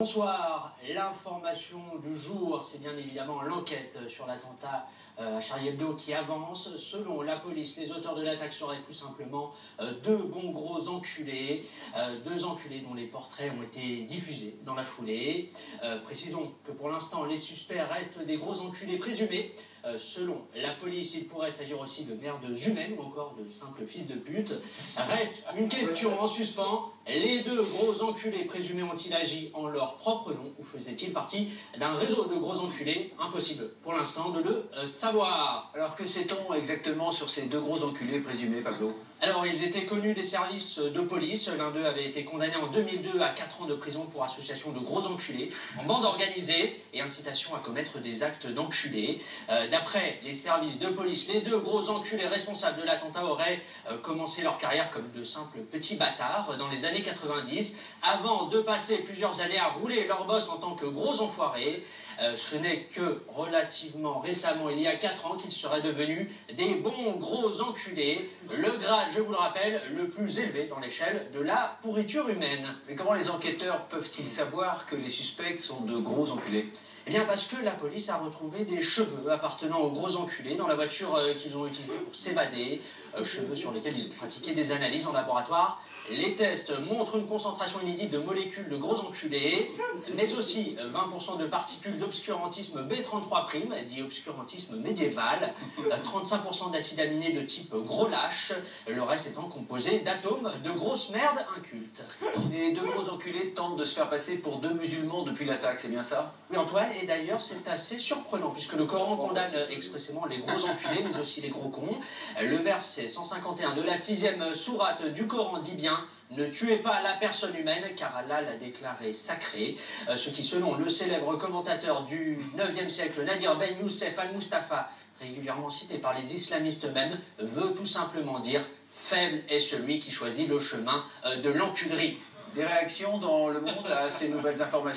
Bonsoir, l'information du jour, c'est bien évidemment l'enquête sur l'attentat à Charlie Hebdo qui avance. Selon la police, les auteurs de l'attaque seraient tout simplement deux bons gros enculés, deux enculés dont les portraits ont été diffusés dans la foulée. Précisons que pour l'instant, les suspects restent des gros enculés présumés. Selon la police, il pourrait s'agir aussi de merdes humaines ou encore de simples fils de pute. Reste une question en suspens. Les deux gros enculés présumés ont-ils agi en leur propre nom ou faisaient-ils partie d'un réseau de gros enculés? Impossible pour l'instant de le savoir. Alors que sait-on exactement sur ces deux gros enculés présumés, Pablo? Alors, ils étaient connus des services de police. L'un d'eux avait été condamné en 2002 à 4 ans de prison pour association de gros enculés, en bande organisée et incitation à commettre des actes d'enculés. D'après les services de police, les deux gros enculés responsables de l'attentat auraient commencé leur carrière comme de simples petits bâtards dans les années 90, avant de passer plusieurs années à rouler leur boss en tant que gros enfoirés. Ce n'est que relativement récemment, il y a 4 ans, qu'ils seraient devenus des bons gros enculés. Le grade, je vous le rappelle, le plus élevé dans l'échelle de la pourriture humaine. Mais comment les enquêteurs peuvent-ils savoir que les suspects sont de gros enculés? Eh bien parce que la police a retrouvé des cheveux appartenant aux gros enculés dans la voiture qu'ils ont utilisée pour s'évader, cheveux sur lesquels ils ont pratiqué des analyses en laboratoire. Les tests montrent une concentration inédite de molécules de gros enculés, mais aussi 20% de particules d'obscurantisme B33', dit obscurantisme médiéval, 35% d'acides aminés de type gros lâche, le reste étant composé d'atomes de grosses merdes incultes. Les deux gros enculés tentent de se faire passer pour deux musulmans depuis l'attaque, c'est bien ça? Oui Antoine, et d'ailleurs c'est assez surprenant, puisque le Coran condamne expressément les gros enculés, mais aussi les gros cons. Le verset 151 de la 6e sourate du Coran dit bien: ne tuez pas la personne humaine, car Allah l'a déclarée sacrée. Ce qui, selon le célèbre commentateur du 9e siècle, Nadir Ben Youssef Al-Mustafa, régulièrement cité par les islamistes eux-mêmes, veut tout simplement dire « faible est celui qui choisit le chemin de l'enculerie ». Des réactions dans le monde à ces nouvelles informations?